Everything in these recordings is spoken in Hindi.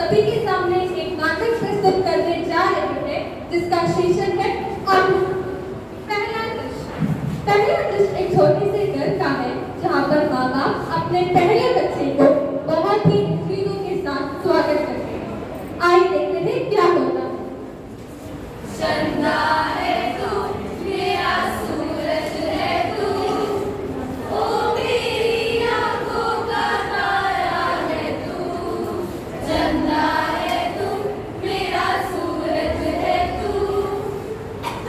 सभी के सामने एक नाटक प्रस्तुत करने जा रहे हैं जिसका शीर्षक है पहला दृश्य। पहला दृश्य एक छोटे से घर का है जहाँ पर माँ बाप अपने पहले बच्चे को बहुत ही खुशियों के साथ स्वागत करते हैं। आइए देखते हैं क्या होता है। चंदा है तू, मेरा सूरज है तू, ओ मेरी आंखों का तारा है तू। चंदा है तू, मेरा सूरज है तू।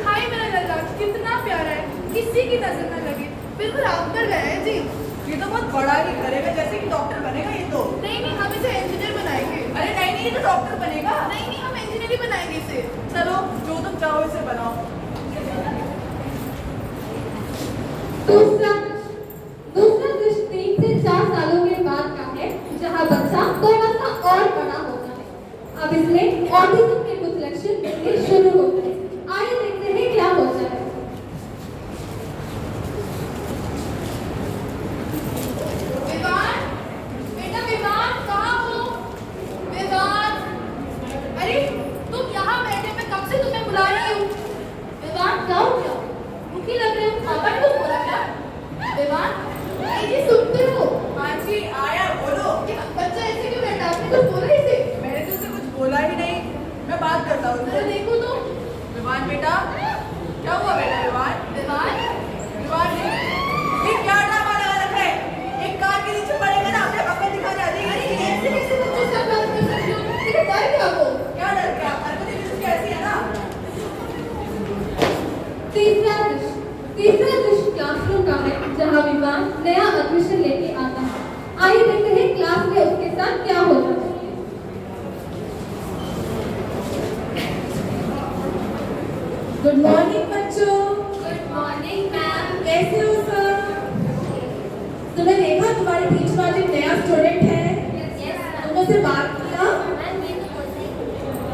हाय मेरा लल्ला, कितना प्यारा है, किसी की नजर न लगे, बिल्कुल आप पर गया है जी। ये तो बहुत बड़ा ही करेगा, जैसे कि डॉक्टर बनेगा ये तो। नहीं, हम इसे इंजीनियर बनाएंगे। अरे नहीं, ये तो डॉक्टर बनेगा। नहीं, हम इंजीनियर ही बनाएंगे इसे। चलो जो तुम चाहो इसे बनाओ। दूसरा दृश्य 3 से 4 सालों के बाद का है जहाँ बच्चा थोड़ा सा और बड़ा होता है। अब इसमें ऑटिज्म के कुछ लक्षण दिखने शुरू होते हैं। आइए देखते हैं क्या होता है। विवान, बेटा विवान, कहाँ हो? विवान, अरे तुम यहाँ बैठे, मैं कब से तुम्हें बुला रही हूँ। विवान, क्या हो गया? दुखी लग रहे हो? पापा ने कुछ बोला क्या? विवान, ये सुनते हो? हाँ जी, आया, बोलो। ये बच्चा ऐसे क्यों बैठा? आपने कुछ बोला इसे? मैंने तो उसे कुछ बोला ही नहीं, मैं बात करता हूँ। अरे देखो तो। विवान बेटा, क्या हुआ बेटा? विवान विवान, विवान ये क्या ड्रामा लगा रखा है? एक कार के नीचे पड़ेगा ना, अपने पकड़ दिखाने आ जाएगी। अरे ऐसे कैसे बच्चों से बात कर सकते हो? लेकिन डर क्या हो? क्या डर क्या? हरकतें भी उसकी ऐसी है ना। तीसरा दृश्य क्लासरूम का है जहाँ विवान नया एडमिशन लेके आता है। आइए देखते हैं क्लास में उसके साथ क्या होता है। गुड मॉर्निंग बच्चों। Good morning ma'am. कैसे हो सब? तुमने देखा तुम्हारे बीच में एक नया स्टूडेंट है, तुमने उससे बात किया?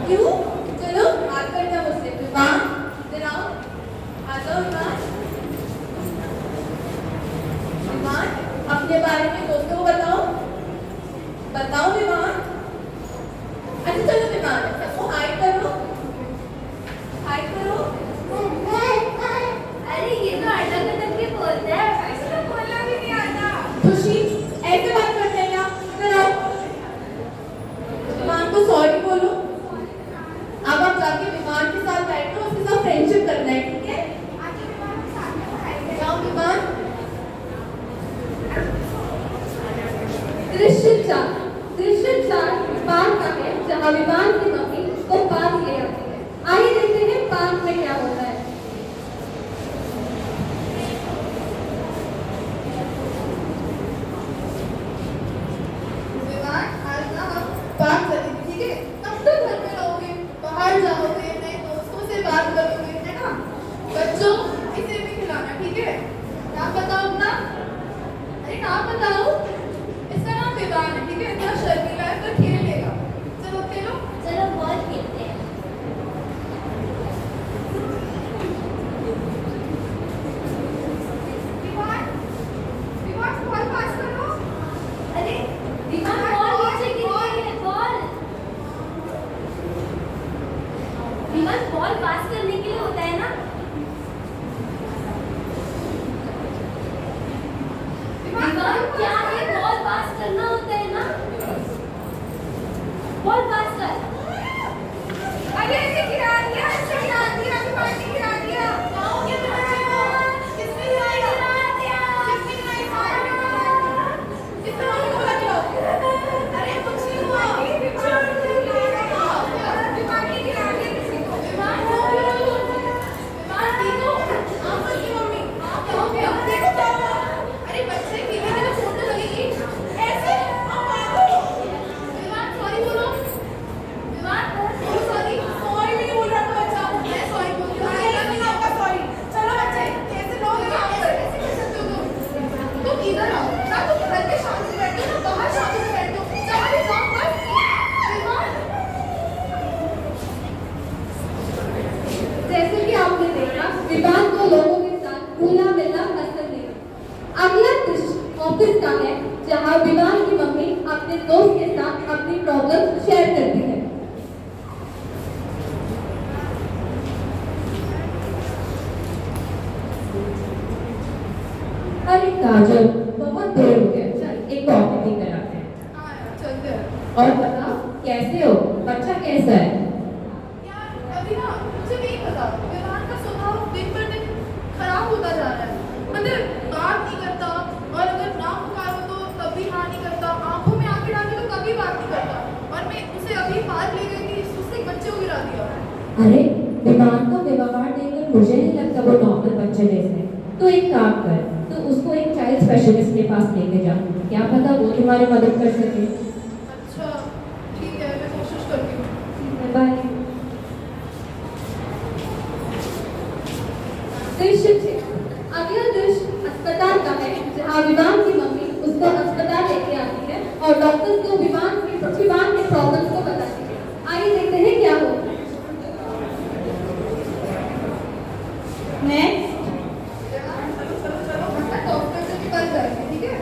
क्यों? चलो बात करते हैं उससे। विवान, इधर आओ, आ जाओ विवान। विवान, अपने बारे में दोस्तों को बताओ। बताओ विवान। अच्छा चलो विवान, सबको हाय करो, हाय करो। अरे ये तो अटक अटक के बोलता है, ऐसे तो बोलना भी नहीं आता। खुशी, ऐसे बात करते हैं क्या? इधर आओ। विमान को सॉरी बोलो। अब आप जाके विमान के साथ बैठो, उसके साथ फ्रेंडशिप करना है, ठीक है? जाओ विमान। दृश्य 4 पार्क का है जहाँ विमान की मम्मी को पार्क ले आती है। आइए देखते हैं पार्क में क्या होता है। विवान, आज ना हम बात करेंगे, ठीक है? तब तक घर में रहोगे, बाहर जाओगे, नए दोस्तों से बात करोगे, है ना? बच्चों, इसे भी खिलाना, ठीक है? नाम बताओ अपना। अरे नाम बताओ। इसका नाम विवान है, ठीक है? इतना शर्मीला है पर खेल लेगा। चलो खेलो। चलो बॉल खेलते हैं। विवान, विवान बॉल पास करो। अरे विमान बॉल नीचे गिर गई है। विमान बॉल पास करने के लिए होता है ना। विमान क्या है? बॉल पास करना होता है ना। बॉल पास कर। अरे ऐसे गिरा दिया, ऐसे गिरा दिया, विवान ने गिरा दिया। क्या हो गया बच्चे को? किसने गिराया? किसने गिराया? किसने मम्मी को बुला के लाओ? अरे कुछ नहीं हुआ। विवान ने गिरा दिया किसी को। विवान देखो, आप की मम्मी, क्या हो गया? देखो क्या हुआ? अरे बच्चे गिरे थे तो चोट लगेगी। ऐसे आप पागल हो। विवान सॉरी बोलो। विवान बोलो सॉरी। सॉरी भी नहीं बोल रहा था बच्चा। मैं सॉरी बोल रही हूँ। मैं नहीं आपका सॉरी। चलो बच्चे, कैसे लोग ऐसे कर सकते हो तुम इधर आओ ना, तुम घर के शांति से बैठो ना, बाहर शांति से बैठो। जाओ जाओ बस। विवान, जैसे कि आपने देखा विमान को लोगों के साथ घुला मिलना पसंद नहीं। अगला दृश्य ऑफिस का है जहाँ विमान की मम्मी अपने दोस्त के साथ अपनी प्रॉब्लम शेयर करती है। कैसे हो? बच्चा कैसा है? यार अभी ना मुझे नहीं पता, विवान का स्वभाव दिन पर दिन खराब होता जा रहा है। मतलब बात नहीं करता, और अगर ना पुकारो तो तब भी हाँ नहीं करता, आंखों में आंखें डाली तो कभी बात नहीं करता। और मैं उसे अभी पार्क ले गई थी, उसने एक बच्चे को गिरा दिया। अरे विमान का व्यवहार देखकर मुझे नहीं लगता वो नॉर्मल बच्चे जैसे है। तो एक काम कर, तो उसको एक चाइल्ड स्पेशलिस्ट के पास लेके जा, क्या पता वो तुम्हारी मदद कर सके। अच्छा ठीक है, मैं कोशिश करती हूँ। बाय। दृश्य 6। अगला दृश्य अस्पताल का है, जहाँ विमान की मम्मी उसको अस्पताल लेके आती है और डॉक्टर्स को विमान के प्रॉब्लम्स को बताती है। आइए देखते हैं क्या होता है। नेक्स्ट। डॉक्टर से भी बात करेंगे, ठीक है?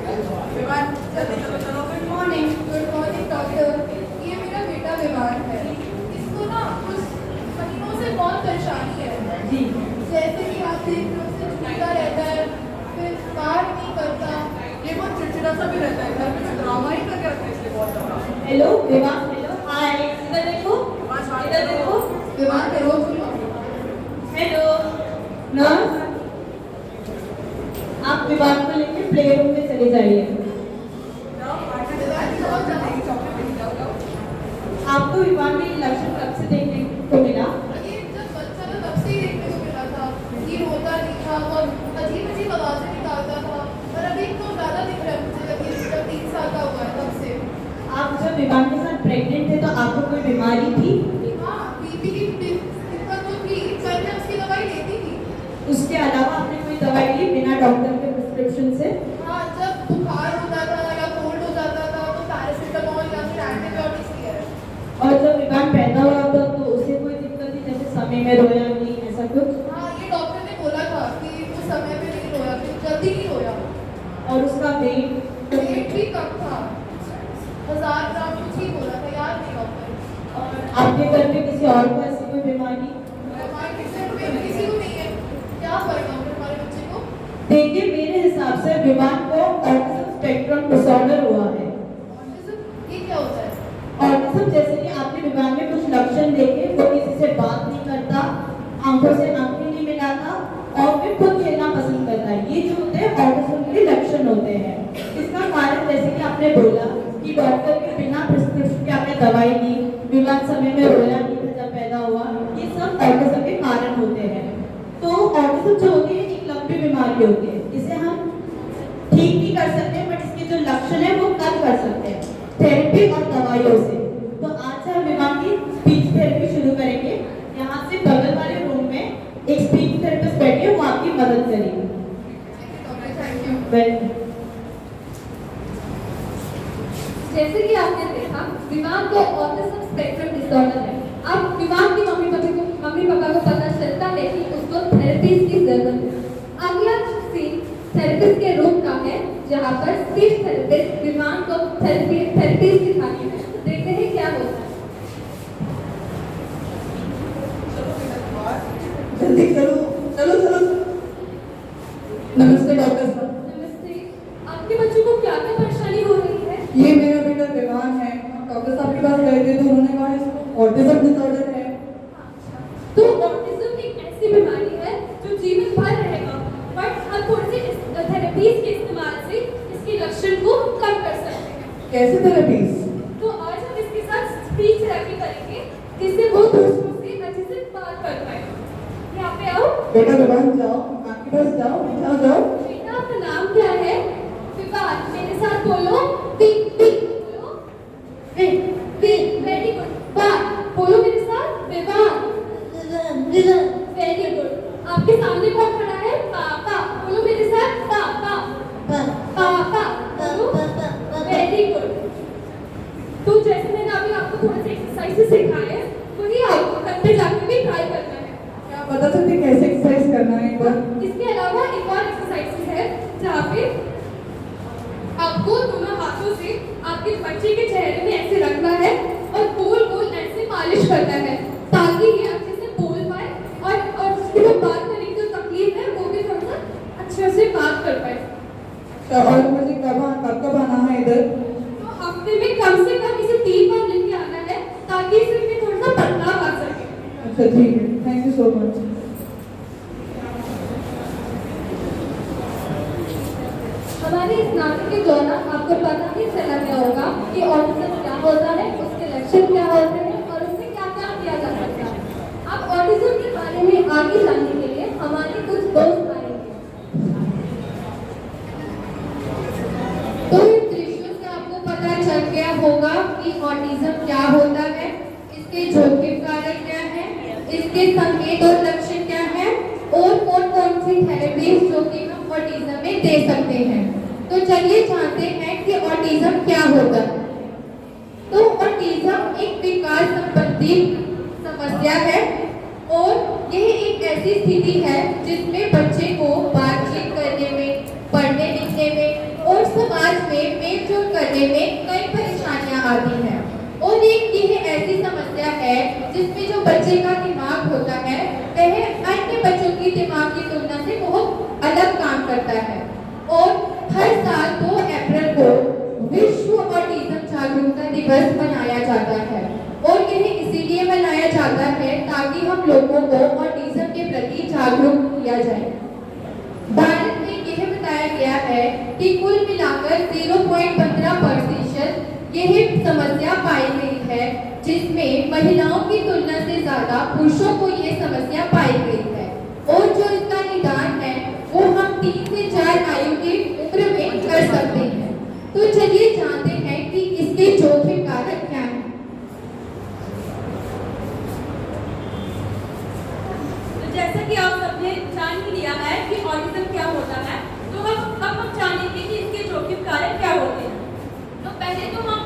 विमान जल्दी चलो चलो। Good morning doctor. ये मेरा बेटा विमान है। इसको ना कुछ महीनों से बहुत परेशानी है जी। जैसे कि आप देख रहे हो, उसे छूटा रहता है, फिर बात नहीं करता। ये बहुत चिड़चिड़ा सा भी रहता है, घर में ड्रामा ही करके रखते हैं इसलिए बहुत ज़्यादा। हेलो विमान, हेलो हाय, इधर देखो, इधर देखो। विमान के रोज सुनो। हेलो नर्स, आप विमान को लेकर प्ले रूम में चले जाइए। विमान की बहुत ज़्यादा आपको विमान में ये लक्षण कब से देखने को मिला? ये जब बच्चा था तब से ही देखने को मिला था। ये रोता नहीं था और अजीब अजीब आवाज़ें निकालता था, और अभी तो ज़्यादा दिख रहा है मुझे, अभी जब 3 साल का हुआ है तब से। आप जब विमान के साथ प्रेग्नेंट थे तो आपको कोई बीमारी थी? हाँ, बीपी की दिक्कत तो थी, पर मैं उसकी दवाई लेती थी। उसके अलावा आपने कोई दवाई ली बिना डॉक्टर के प्रिस्क्रिप्शन से? हाँ, जब बुखार होता था या कोल्ड हो जाता था तो पैरासिटामोल या फिर एंटीबायोटिक्स लिया है। और जब विमान पैदा हुआ था तो उसे कोई दिक्कत थी, जैसे समय में रोया नहीं, ऐसा कुछ? हाँ, ये डॉक्टर ने बोला था कि वो समय पे नहीं रोया, फिर जल्दी नहीं रोया। और उसका वेट? वेट भी कम था, 1000 ग्राम कुछ ही बोला था, याद नहीं डॉक्टर। और आपके घर में किसी और को ऐसी कोई बीमारी? हमारे किसी को नहीं है। क्या फर्क है हमारे बच्चे को? देखिए मेरे हिसाब से विमान को ऑटिज्म स्पेक्ट्रम डिसऑर्डर हुआ है। ऑटिज्म ये क्या होता है? ऑटिज्म जैसे कि आपने विमान में कुछ लक्षण देखे, वो किसी से बात नहीं करता, आंखों से आंखें नहीं मिलाता और फिर खुद खेलना पसंद करता है। ये जो होते हैं ऑटिज्म के लक्षण होते हैं। इसका कारण जैसे कि आपने बोला कि डॉक्टर के बिना प्रिस्क्रिप्शन के आपने दवाई ली, विमान समय में रोया नहीं था जब पैदा हुआ, ये सब ऑटिज्म के कारण होते हैं। तो ऑटिज्म जो होती है एक लंबी बीमारी होती है, इसे हम ठीक नहीं कर सकते, बट इसके जो लक्षण है वो कम कर सकते हैं थेरेपी और दवाइयों से। तो आज से हम विमान की स्पीच थेरेपी शुरू करेंगे। यहाँ से बगल वाले रूम में एक स्पीच थेरेपिस्ट बैठी है, वो आपकी मदद करेगी। Thank you. वेलकम। जैसे कि आपने देखा विमान को ऑटिज्म स्पेक्ट्रम डिसऑर्डर है। अब विमान की मम्मी पापा को पता चलता है कि उसको थेरेपिस्ट की जरूरत है। अगला सीन थेरेपिस्ट के रूम का है, जहाँ पर स्पीच थेरेपिस्ट विमान को थेरेपी सिखाती है। देखते हैं क्या होता है। जल्दी चलो चलो चलो। नमस्ते डॉक्टर साहब। नमस्ते, आपके बच्चों को क्या क्या परेशानी हो रही है? ये मेरा बेटा विमान है। डॉक्टर साहब के पास गए थे तो उन्होंने कहा इसको ऑटिज्म डिसऑर्डर है। तो ऑटिज्म एक ऐसी बीमारी है जो जीवन भर रहेगा, बट हम थोड़ी सी थेरेपीज के इस्तेमाल से इसके लक्षण को कम कर सकते हैं। कैसे थेरेपीज? तो आज हम इसके साथ स्पीच थेरेपी करेंगे, जिससे वो दूसरों से अच्छे से बात कर पाए। यहाँ पे आओ। बेटा विमान जाओ, आपके पास जाओ, जाओ जाओ। बेटा आपका नाम क्या है? विवान। मेरे साथ बोलो वी वी। बोलो वी वी। Very good. बात बोलो मेरे साथ। विवान। Very good. आपके सामने कौन खड़ा है? पापा। बोलो मेरे साथ। पापा पापा। बोलो। Very good. तो जैसे मैंने अभी आपको थोड़े से एक्सरसाइजेस सिखाए हैं, वही आपको घर पे जाके भी ट्राई करना है। क्या बता सकते कैसे एक्सरसाइज करना है एक बार? इसके अलावा एक और एक्सरसाइज है, जहाँ पे आपको दोनों हाथों से आपके बच्चे के चेहरे में ऐसे रखना है और गोल गोल ऐसे मालिश करना है, ताकि ये अच्छे से बोल पाए और जिसकी जो बात करने की जो तकलीफ है वो भी थोड़ा सा अच्छे से बात कर पाए। और मुझे कब आना है इधर? तो हफ्ते में कम से कम इसे 3 बार लेके आना है अच्छा ठीक है, थैंक यू सो मच। हमारे इस नाटक के दौरान आपको पता ही चला गया होगा कि ऑटिज्म क्या होता है, उसके लक्षण क्या होते हैं और उससे क्या क्या किया जा सकता है। अब ऑटिज्म के बारे में आगे जानने के लिए हमारे कुछ दोस्त आएंगे। तो इन दृश्यों से आपको पता चल गया होगा कि ऑटिज्म क्या होता है, इसके जोखिम कारक क्या है, इसके संकेत और लक्षण क्या है और कौन कौन सी थेरेपीज जो कि हम ऑटिज्म में दे सकते हैं। तो चलिए जानते हैं कि ऑटिज्म क्या होता है। तो ऑटिज्म एक विकास संबंधी समस्या है और यह एक ऐसी स्थिति है जिसमें बच्चे को बातचीत करने में, पढ़ने लिखने में और समाज में मेलजोल करने में कई परेशानियां आती हैं। और एक यह ऐसी समस्या है जिसमें जो बच्चे का दिमाग होता है वह अन्य बच्चों की दिमाग की तुलना से बहुत अलग काम करता है। और हर साल 2 अप्रैल को विश्व ऑटिज्म जागरूकता दिवस मनाया जाता है और यह इसीलिए मनाया जाता है ताकि हम लोगों को ऑटिज्म के प्रति जागरूक किया जाए। भारत में यह बताया गया है कि कुल मिलाकर 0.15% यह समस्या पाई गई है, जिसमें महिलाओं की तुलना से ज्यादा पुरुषों को यह समस्या पाई गई है। और जो इसका निदान है वो हम 3 से 4 आयु की उम्र में कर सकते हैं। तो चलिए जानते हैं कि इसके जोखिम कारक क्या हैं। तो जैसा कि आप सबने जान ही लिया है कि ऑटिज्म क्या होता है, तो अब हम जानेंगे कि इसके जोखिम कारक क्या होते हैं। तो पहले तो हम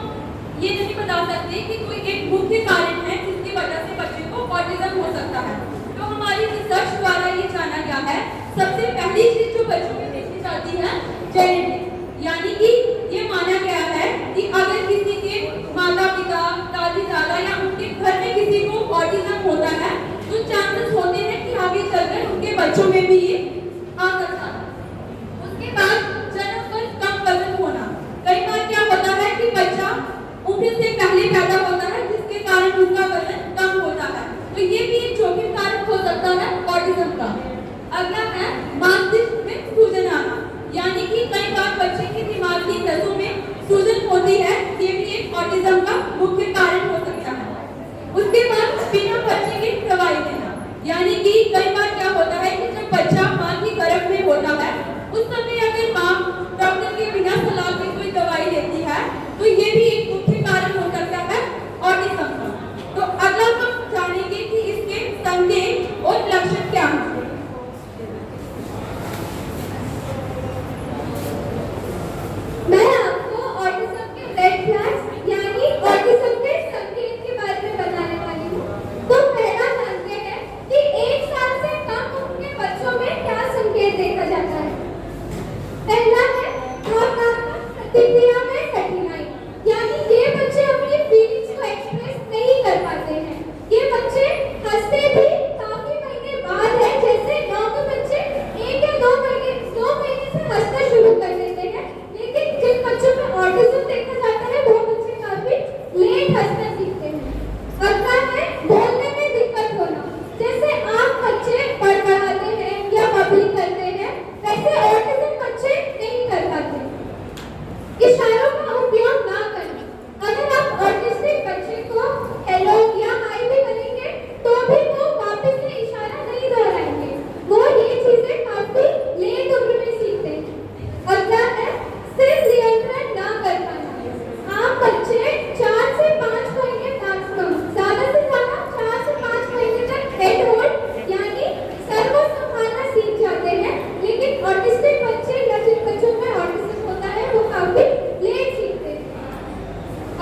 ये नहीं बता सकते कि कोई एक मुख्य कारण है जिसकी वजह से बच्चे को ऑटिज्म हो सकता है। तो हमारी रिसर्च द्वारा ये जाना गया है, सबसे पहली चीज जो बच्चों में देखी जाती है जेनेटिक, यानी कि ये माना गया है कि अगर किसी के माता पिता, दादी दादा या उनके घर में किसी को ऑटिज्म होता है तो चांसेस होते हैं कि आगे चलकर उनके बच्चों में भी ये आ सकता है। उसके बाद जन्म पर कम वजन होना, कई बार क्या होता है कि बच्चा उम्र से पहले पैदा होता है जिसके कारण उसका वजन कम होता है, तो ये भी एक जोखिम कारक हो सकता है ऑटिज्म का। अगला है मस्तिष्क में सूजन आना, यानी कि कई बार बच्चे के दिमाग की नसों में सूजन होती है, ये भी एक ऑटिज्म का मुख्य कारण हो सकता है। उसके बाद बिना बच्चे की दवाई देना, यानी कि कई बार क्या होता है कि जब बच्चा मां की गर्भ में होता है उस समय अगर मां डॉक्टर के बिना सलाह के कोई दवाई लेती है तो ये भी एक मुख्य कारण हो सकता है ऑटिज्म का। तो अगला हम जानेंगे कि इसके संकेत और लक्षण क्या हैं। मैं आपको ऑटिज्म के रेड फ्लैग्स यानी ऑटिज्म के संकेत के बारे में बताने वाली हूँ। तो पहला जानते हैं कि 1 साल से कम उम्र के बच्चों में क्या संकेत देखा जाता है। पहला है भावनात्मक प्रतिक्रिया में कठिनाई, यानी ये बच्चे अपनी फीलिंग्स को एक्सप्रेस नहीं कर पाते हैं। ये बच्चे हंसते भी काफी महीने बाद है, जैसे गांव के बच्चे 1 या 2 महीने से हंसना शुरू कर देते हैं, लेकिन जिन बच्चों में ऑटिज्म देखा जाता है वो बच्चे काफी लेट हंसना सीखते हैं। अगला है बोलने में दिक्कत होना, जैसे आप बच्चे बड़बड़ाते हैं या बबलिंग करते हैं वैसे ऑटिज्म बच्चे नहीं कर पाते। इशारों का उपयोग ना करें, अगर आप ऑटिस्टिक बच्चे को हेलो या हाय भी करेंगे तो भी वो वापस से इशारा नहीं दोहराएंगे, वो ये चीजें काफी लेट उम्र में सीखते हैं। अगला है सिर्फ नियंत्रण ना कर पाना, आप बच्चे 4 से 5 महीने मैक्सिमम, ज्यादा से ज्यादा 4 से 5 महीने तक हेड होल्ड यानी सर को संभालना सीख जाते हैं, लेकिन ऑटिस्टिक बच्चे या जिन बच्चों में ऑटिज्म होता है वो काफी लेट सीखते हैं।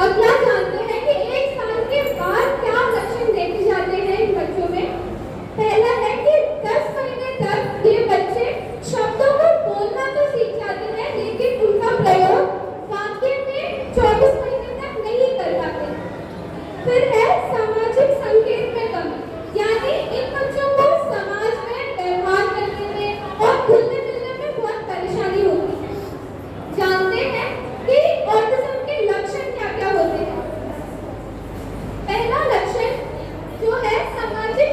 अगला जानते हैं कि 1 साल के बाद क्या लक्षण देखे जाते हैं इन बच्चों में। पहला है कि 10 महीने तक ये बच्चे शब्दों को बोलना तो सीख जाते हैं, लेकिन उनका प्रयोग वाक्य में 24 महीने तक नहीं कर पाते। फिर है सामाजिक संकेत में कमी, यानी इन बच्चों को समाज में व्यवहार करने में और घुलने मिलने में बहुत परेशानी होती है। जानते हैं कि ऑटिज्म के लक्षण क्या-क्या होते हैं। पहला लक्षण जो है सामाजिक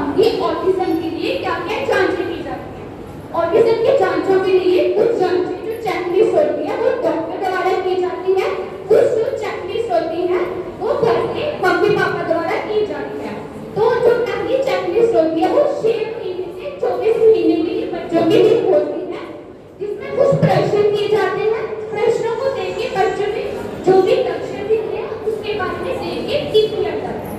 बताऊंगी ऑटिज्म के लिए क्या क्या जांचें की जाती हैं। ऑटिज्म की जांचों के लिए कुछ जांचें जो चेकलिस्ट होती है वो डॉक्टर द्वारा की जाती है, कुछ जो चेकलिस्ट होती है वो घर के मम्मी पापा द्वारा की जाती है। तो जो पहली चेकलिस्ट होती है वो 6 महीने से 24 महीने के लिए बच्चों के लिए होती है, जिसमें कुछ प्रश्न दिए जाते हैं। प्रश्नों को देख के बच्चों में जो भी लक्षण दिखते हैं उसके बारे में देख के टिक किया जाता है।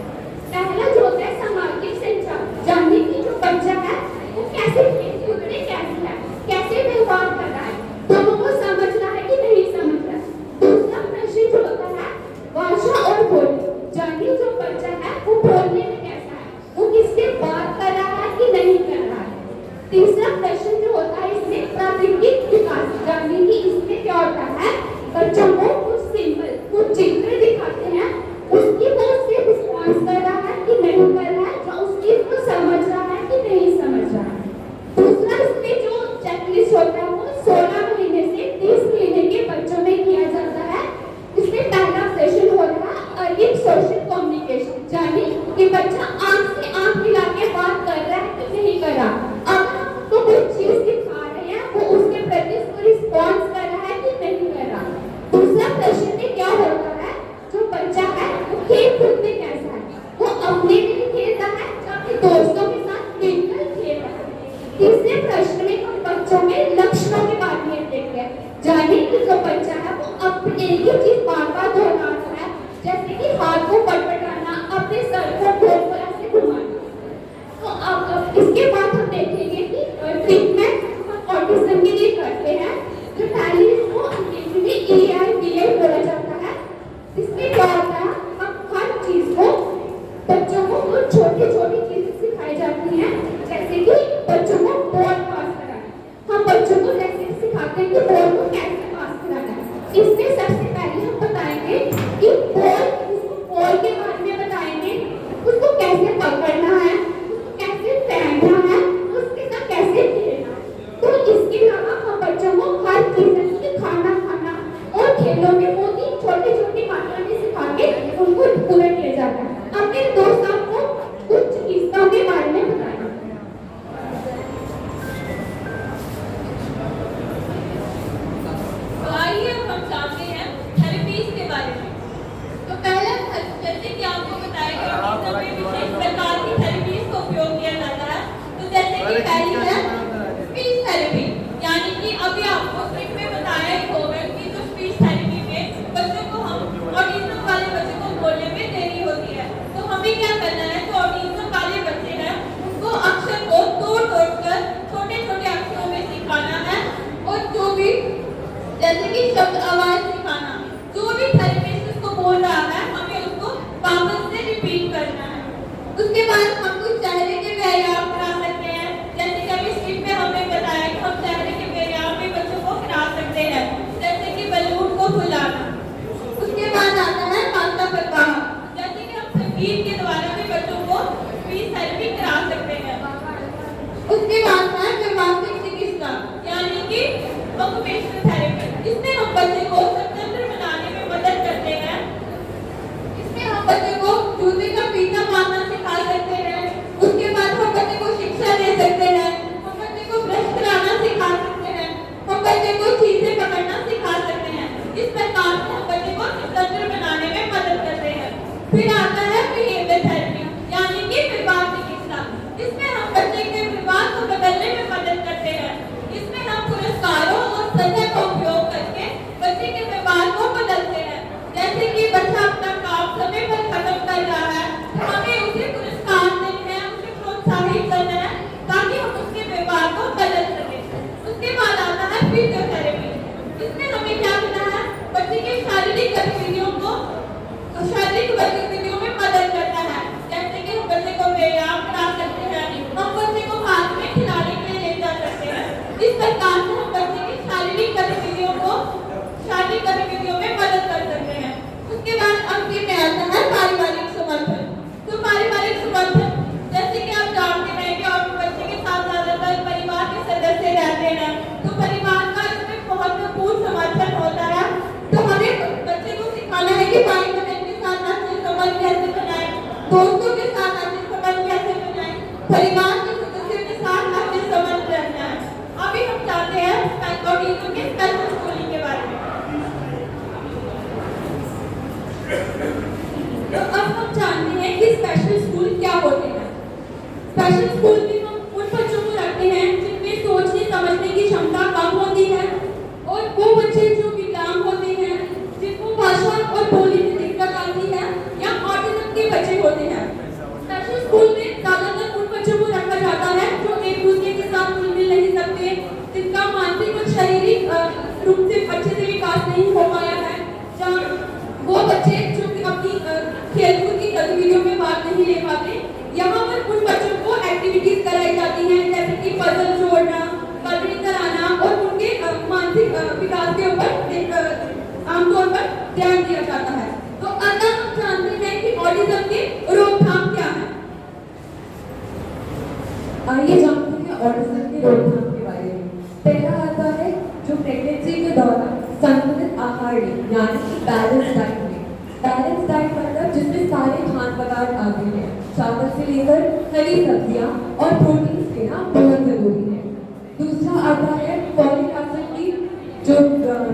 पहला जो होता है सामाजिक संचार, जानने की जो बच्चा है वो कैसे खेलकूद में कैसे है, कैसे व्यवहार कर रहा है, दोनों को समझ रहा है कि नहीं समझ रहा है। दूसरा प्रश्न जो होता है भाषा और बोली, जानने जो बच्चा है वो बोलने में कैसा है, वो किससे बात कर रहा है कि नहीं कर रहा है। तीसरा प्रश्न जो होता है इसमें प्राथमिक विकास, जानने की इसमें क्या होता है बच्चों को कुछ सिंबल कुछ चित्र दिखाते हैं, उसकी वो उससे रिस्पॉन्स कर रहा है कि नहीं कर रहा है, या उसकी वो समझ रहा है कि नहीं समझ रहा है। दूसरा इसमें जो चेकलिस्ट होता है वो 16 महीने से 30 महीने के बच्चों में किया जाता है। इसमें पहला सेशन होता है अर्ली सोशल कम्युनिकेशन, यानी कि बच्चा आंख से आंख मिला के बात कर रहा है कि नहीं कर रहा। अगर आप उसको कुछ चीज दिखा रहे हैं वो उसके प्रति उसको रिस्पॉन्स कर रहा है कि नहीं कर रहा। दूसरा प्रश्न में क्या होता है जो बच्चा है वो खेल कूद में कैसा है, वो अपने लिए खेलता है या अपने दोस्तों के साथ मिलकर खेल रहा है। तीसरे प्रश्न में हम बच्चों में लक्षणों के बारे में देखते हैं, जाने कि जो बच्चा है वो अपने एक ही चीज बार बार दोहरा रहा है, जैसे कि हाथ को पटपटाना, अपने सर को गोल गोल ऐसे घुमाना। तो अब इसके बाद हम देखेंगे कि ट्रीटमेंट हम ऑटिज्म के लिए करते हैं, जो पहले इसको अंग्रेजी में EIBI बोला जाता है। इसमें क्या होता है हम हर चीज को बच्चों को कुछ छोटी छोटी चीजें सिखाई जाती हैं, जैसे कि बच्चों को बॉल पास कराना। हम बच्चों को जैसे सिखाते हैं कि बॉल को कैसे पास कराना है। इसमें सबसे पहले हम बताएंगे कि बॉल के बारे में बताएंगे, उसको कैसे पकड़ना है, उसको कैसे फेंकना है, उसके साथ कैसे खेलना है। तो इसके अलावा हम बच्चों को हर चीज जैसे खाना खाना और खेलों में बहुत ही छोटी छोटी मात्रा में सिखा के उनको पूरा किया जाता है। अब मेरे दोस्त आपको कुछ हिस्सों के बारे में बताएंगे। तो आइए अब हम जानते हैं थेरेपीज के बारे में। तो पहला जैसे कि आपको बताया कि ऑटिज्म में विशेष प्रकार की थेरेपीज का उपयोग किया जाता है। तो जैसे कि पहली है स्पीच थेरेपी, यानी कि अभी आपको स्क्रिप्ट में बताया ही होगा कि जो स्पीच थेरेपी में बच्चों को हम ऑटिज्म वाले बच्चों को बोलने में देरी होती है, तो हमें क्या करना है, जो ऑटिज्म वाले बच्चे हैं उनको अक्षर को तोड़ तोड़ कर छोटे छोटे अक्षरों में सिखाना है, और जो भी जैसे कि शब्द आवाज सिखाना, जो भी थेरेपिस्ट उसको बोल रहा है हमें उसको वापस से रिपीट करना है। उसके बाद हम कुछ चेहरे के व्यायाम करा सकते हैं, जैसे कि अभी स्क्रिप्ट में हमें बताया कि हम चेहरे के व्यायाम में बच्चों को करा सकते हैं, जैसे कि बलून को फुलाना। उसके बाद आता है माता प्रवाह, जैसे कि हम संगीत के द्वारा भी बच्चों को स्पीच थेरेपी करा सकते हैं। उसके बाद है व्यवहारिक चिकित्सा, यानी कि ऑक्यूपेशनल थेरेपी, इसमें हम बच्चे को स्वतंत्र बनाने में मदद करते हैं। इसमें हम बच्चे को जूते का फीता बांधना सिखा सकते हैं, स्कूल में ज्यादातर उन बच्चों को रखा जाता है जो एक दूसरे के साथ घुल मिल नहीं सकते, जिनका मानसिक और शारीरिक रूप से अच्छे से विकास नहीं हो पाया है, जहाँ वो बच्चे जो कि अपनी खेलकूद की गतिविधियों में भाग नहीं ले पाते, यहाँ पर उन बच्चों को एक्टिविटीज कराई जाती हैं जैसे कि पजल जोड़ना, कलरिंग कराना और उनके मानसिक विकास के ऊपर आमतौर पर ध्यान दिया जाता है। तो अंदर हम जानते हैं कि ऑटिज्म की रोकथाम क्या है। आइए जानते हैं ऑटिज्म की रोकथाम के बारे में। पहला आता है जो प्रेगनेंसी के दौरान संतुलित आहार लें, यानी कि बैलेंस डाइट लें। बैलेंस डाइट मतलब जिसमें सारे खाद्य पदार्थ आते हैं, चावल से लेकर हरी सब्जियां और प्रोटीन लेना बहुत जरूरी है। दूसरा आता है फॉलिक एसिड की, जो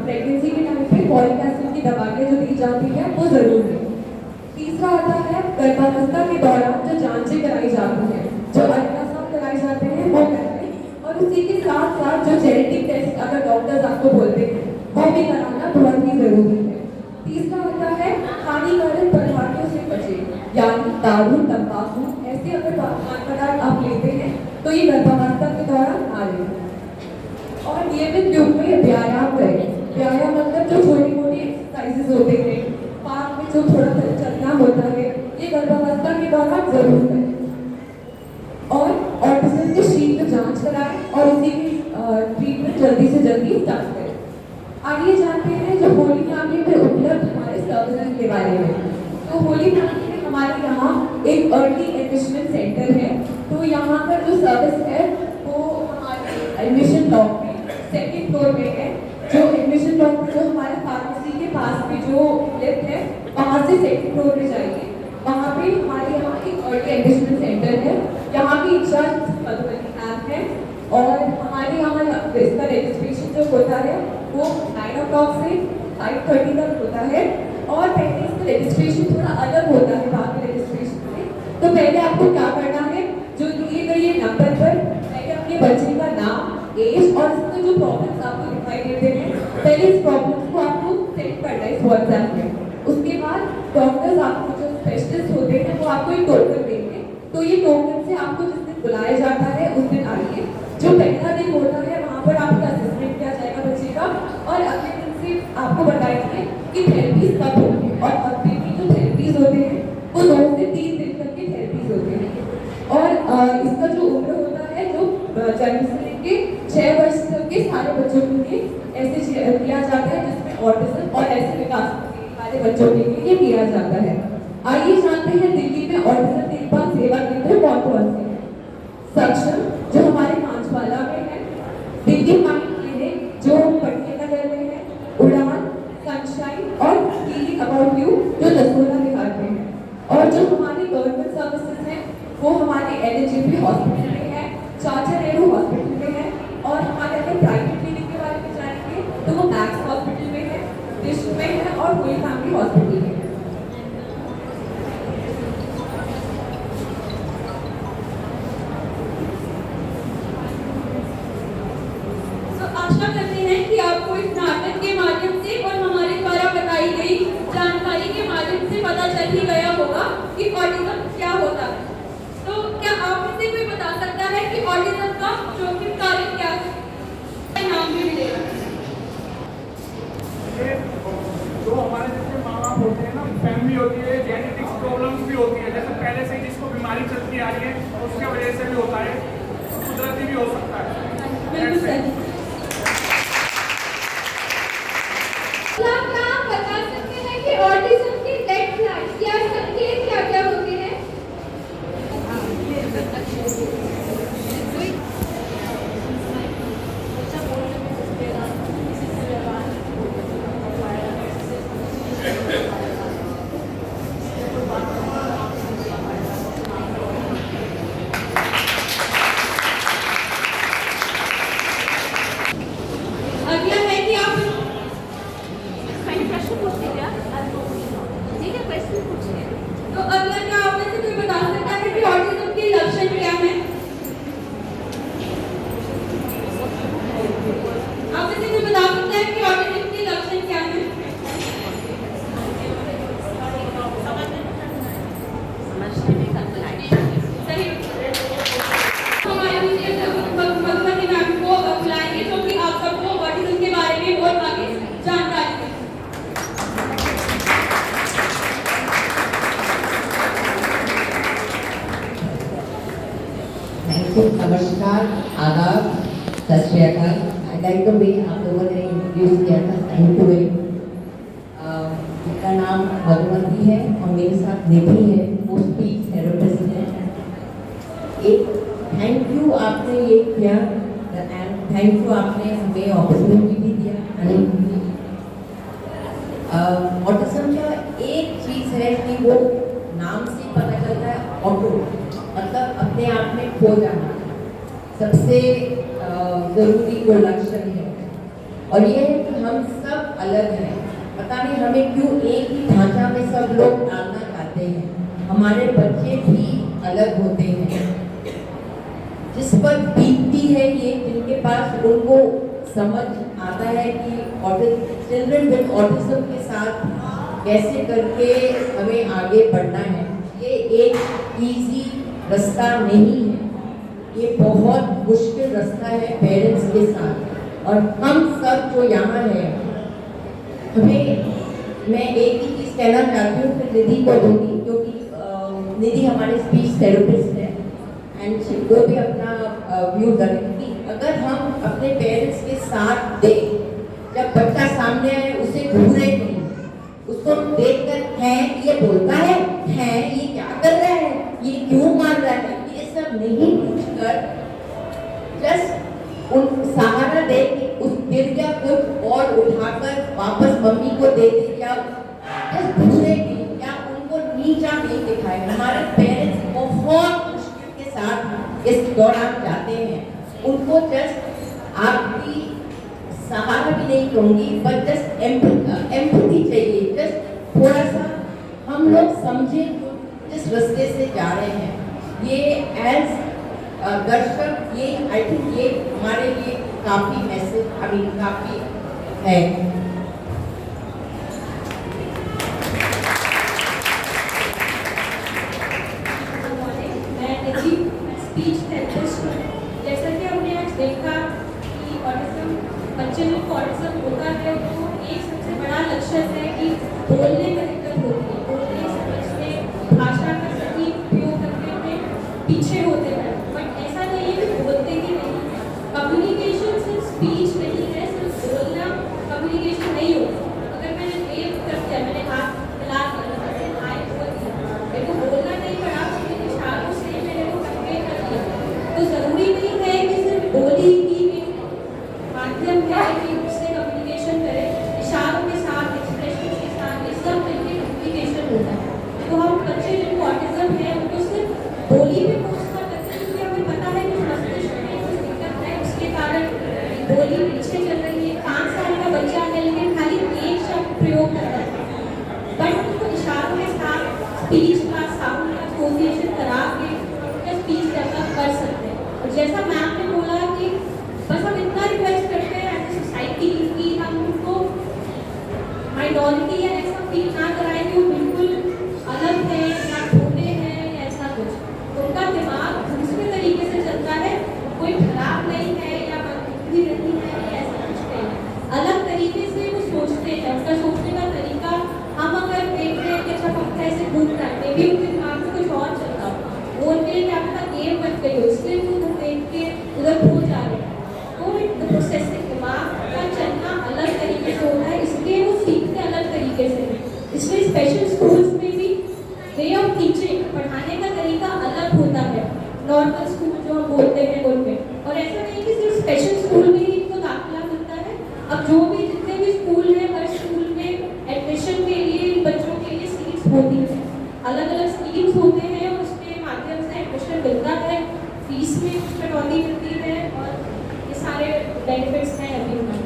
प्रेगनेंसी के टाइम पे फॉलिक एसिड की दवाइयाँ जो दी जाती है वो जरूरी है। तीसरा आता है गर्भावस्था के दौरान जो जांचें कराई जाती हैं, जो अल्ट्रासाउंड कराए जाते हैं वो कराएं, और उसी के साथ साथ जो जेनेटिक टेस्ट अगर डॉक्टर्स आपको बोलते हैं वो भी कराना बहुत ही जरूरी है। तीसरा आता है हानिकारक पदार्थों से बचें, यानी दारू, तंबाकू ऐसे अगर खाद्य पदार्थ आप लेते हैं तो ये गर्भावस्था के दौरान ना लें। और नियमित रूप में व्यायाम करें। व्यायाम मतलब जो छोटी मोटी एक्सरसाइजेस होते हैं, पार्क में जो थोड़ा चलना होता है, ये गर्भावस्था के दौरान जरूर करें। और ऑटिज्म की शीघ्र जांच कराएं और इसी की ट्रीटमेंट जल्दी से जल्दी स्टार्ट करें। आइए जानते हैं जो होली फैमिली में उपलब्ध हमारे सर्विसेज के बारे में। तो होली फैमिली में हमारे यहाँ एक अर्ली एडमिशमेंट सेंटर है। तो यहाँ पर जो सर्विस है वो हमारे एडमिशन ब्लॉक में सेकेंड फ्लोर में है। जो एडमिशन ब्लॉक में जो हमारे फार्मेसी के पास में जो लिफ्ट है वहाँ से सेकेंड फ्लोर में जाइए, वहाँ पे हमारे यहाँ एक अर्ली एडमिशमेंट सेंटर है। यहाँ की इंचार्ज मधुबनी मैम है और हमारे यहाँ इसका रजिस्ट्रेशन जो होता है वो 9 o'clock से 5:30 तक होता है। और पहले इसका रजिस्ट्रेशन थोड़ा अलग होता है बाकी रजिस्ट्रेशन से। तो पहले आपको क्या करना है, जो दिए गए नंबर पर पहले अपने बच्चे का नाम, एज और इसमें जो प्रॉब्लम्स आपको दिखाई देते हैं, पहले इस प्रॉब्लम्स को आपको सेट करना है इस व्हाट्सएप में। उसके बाद डॉक्टर्स आपको जो स्पेशलिस्ट होते हैं वो आपको एक टोकन देंगे। तो ये टोकन से आपको जिस दिन बुलाया जाता है उस दिन आइए। जो पहला दिन होता है वहाँ पर आपका असेसमेंट किया जाएगा बच्चे का, और अगले दिन से आपको बताएंगे कि थेरेपीज कब होंगे। और हफ्ते की जो थेरेपीज होते हैं वो 2 से 3 दिन तक की थेरेपीज होते हैं। और इसका जो उम्र होता है जो जन्म से लेके 6 वर्ष तक के सारे बच्चों के लिए ऐसे किया जाता है, जिसमें ऑटिज्म और ऐसे विकास वाले बच्चों के लिए ये किया जाता है। आइए जानते हैं दिल्ली में ऑटिज्म देखभाल सेवा केंद्र कौन कौन से हैं। सक्षम जो हमारे मांझवाला में है, दिल्ली माइंड क्लिनिक जो पटिया नगर में है, उड़ान, सनशाइन और हीलिंग अबाउट यू जो लसोला बिहार में है। और जो हमारी गवर्नमेंट सर्विसेज हैं वो हमारे एलएचपी हॉस्पिटल में है, चाचा नेहरू हॉस्पिटल में है। और हमारे अगर प्राइवेट क्लिनिक के बारे में जानेंगे तो वो मैक्स हॉस्पिटल में है, विश्व में है और होली फैमिली हॉस्पिटल में है। आशा करते हैं कि आपको इस नाटक के माध्यम से और हमारे द्वारा बताई गई जानकारी के माध्यम से पता चल ही गया होगा कि ऑटिज्म क्या होता है। तो क्या आप में से कोई बता सकता है कि ऑटिज्म का जोखिम कारक क्या है? नाम भी मिलेगा। जो हमारे जितने माँ बाप होते हैं ना, फैमिली होती है, जेनेटिक्स प्रॉब्लम्स भी होती है, जैसे पहले से जिसको बीमारी चलती आ रही है उसके वजह से भी होता है, कुदरती भी हो सकता है। बिल्कुल सही। क्या आप बता सकते हैं कि ऑटिज्म के रेड फ्लैग्स या संकेत क्या क्या होते हैं? अगला है कि आप प्रश्न पूछिए क्या? ठीक है, प्रश्न पूछिए। तो अगला क्या आप में से कोई बता सकता है कि ऑटिज्म के लक्षण क्या हैं? आप में से कोई बता सकता है कि ऑटिज्म के लक्षण क्या हैं? समझने में कठिनाई थैंक यू, नमस्कार, आदाब, सत श्री अकाल। आई लाइक द वे आप लोगों ने इंट्रोड्यूस किया था, थैंक यू वेरी। मेरा नाम मधुमती है और मेरे साथ निधि है, वो स्पीच थेरेपिस्ट है। एक थैंक यू आपने ये किया एंड थैंक यू आपने हमें अपॉर्चुनिटी भी दिया। ऑटिज्म का एक चीज़ है कि वो नाम से ही पता चलता है, ऑटो मतलब अपने आप में खो जाना सबसे ज़रूरी वो लक्षण है। और ये है कि हम सब अलग हैं, पता नहीं हमें क्यों एक ही ढांचा में सब लोग डालना चाहते हैं। हमारे बच्चे भी अलग होते हैं, जिस पर बीतती है ये, जिनके पास उनको समझ आता है कि चिल्ड्रन विद ऑटिज्म के साथ कैसे करके हमें आगे बढ़ना है। ये एक इजी रास्ता नहीं है, ये बहुत मुश्किल रास्ता है पेरेंट्स के साथ। और हम सब जो यहाँ हैं, हमें मैं एक ही चीज़ कहना चाहती हूँ, फिर निधि को दूँगी, क्योंकि निधि हमारे स्पीच थेरेपिस्ट है एंड वो भी अपना व्यू करेंगी। अगर हम अपने पेरेंट्स के साथ दें, जब बच्चा सामने आए उसे घूरे नहीं, उसको देखकर है ये बोलता है ये क्या कर रहा है, ये क्यों मार रहा है, ये सब नहीं पूछकर जस्ट उन सहारा दे कि उस गिर गया कुछ और उठाकर वापस मम्मी को दे दे, या जस्ट घूरे नहीं, या उनको नीचा नहीं दिखाए। हमारे पेरेंट्स बहुत मुश्किल के साथ इस दौरान जाते हैं, उनको जस्ट आपकी सहारा भी नहीं कहूँगी, पर जस्ट एम्पैथी चाहिए। जस्ट थोड़ा सा हम लोग समझें जिस रास्ते से जा रहे हैं। ये एज दर्शक, ये आई थिंक ये हमारे लिए काफ़ी मैसेज काफ़ी है। मैं निधि स्पीच थेरेपिस्ट हूँ। जैसा कि हमने आज देखा कि ऑटिज्म बच्चे में ऑटिज्म होता है, तो एक सबसे बड़ा लक्षण है कि बोलने में दिक्कत होती है, बोलने समझने भाषा का सही उपयोग करने में पीछे होते हैं। बट ऐसा नहीं है कि बोलते ही नहीं, कम्युनिकेशन सिर्फ स्पीच नहीं है, सिर्फ बोलना कम्युनिकेशन नहीं होता। अगर मैंने वेव कर दिया, मैंने हाथ मिला दिया, हाय बोल दिया, मेरे को बोलना नहीं पड़ा, तो मेरे इशारों से मेरे को कन्वे कर दिया। तो ज़रूरी नहीं है कि सिर्फ बोली ही माध्यम है कि उससे कम्युनिकेशन करें, इशारों के साथ, एक्सप्रेशन के साथ, ये सब मिलकर कम्युनिकेशन होता है। तो हम बच्चे जिनको ऑटिज्म है उनको सिर्फ बोली में कोशिश करते हैं, क्योंकि हमें पता है कि मस्तिष्क में कुछ दिक्कत है, उसके कारण बोली पीछे चल रही है। 5 साल का बच्चा है लेकिन खाली एक शब्द प्रयोग कर रहा है, बट उनको इशारों के साथ स्पीच का साउंड का एसोसिएशन करा के उनका स्पीच डेवलप कर सकते हैं। और जैसा मैम ने बोला कि बस हम इतना रिक्वेस्ट करते हैं एज ए सोसाइटी कि हम उनको माइनॉरिटी या ऐसा फील ना कराएं कि वो बिल्कुल अलग है या छोटे हैं या ऐसा कुछ। उनका दिमाग दूसरे तरीके से चलता है, कोई खराब नहीं है या बदतमीजी नहीं है या ऐसा कुछ नहीं है, अलग तरीके से वो सोचते हैं। उनका सोचने का तरीका हम अगर देखते हैं कि अच्छा पक्का ऐसे घूम रहा है, भी उनके दिमाग में कुछ और चल रहा हो, वो उनके लिए क्या पता गेम बन गई हो, इसलिए वो उधर देख के उधर भूल जा रहे हैं। तो प्रोसेसिंग दिमाग का चलना अलग तरीके से होता है, इसलिए वो सीखते अलग तरीके से। इसलिए स्पेशल स्कूल्स में भी वे ऑफ टीचिंग, पढ़ाने का तरीका अलग होता है नॉर्मल स्कूल जो हम बोलते हैं उनमें। और ऐसा नहीं कि सिर्फ स्पेशल स्कूल में ही इनको दाखिला मिलता है, अब जो भी जितने भी स्कूल हैं, हर स्कूल में एडमिशन के लिए बच्चों के लिए सीट्स होती हैं, अलग अलग स्कीम्स होते हैं, और उसके माध्यम से एडमिशन मिलता है, फीस में कुछ कटौती मिलती है, और सारे बेनिफिट्स हैं अभी हमारे।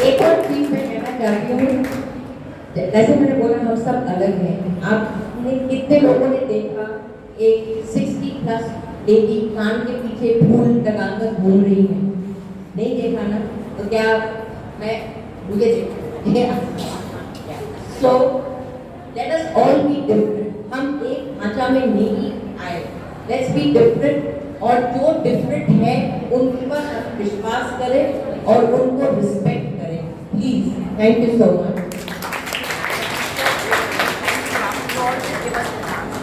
एक और चीज़ मैं कहना चाहती हूँ, जैसे मैंने बोला हम सब अलग हैं। आपने कितने लोगों ने देखा एक 60+ लेडी कान के पीछे फूल लगाकर घूम रही है? नहीं देखा ना? तो क्या मुझे देखा? So let us all be different. हम एक ढांचा में नहीं आए, लेट्स बी डिफरेंट। और जो डिफरेंट है उनके पर हम विश्वास करें और उनको रिस्पेक्ट करें, please. Thank you so much.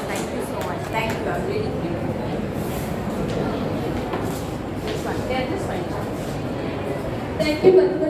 Thank you so much. Thank you. I'm really grateful. Thank you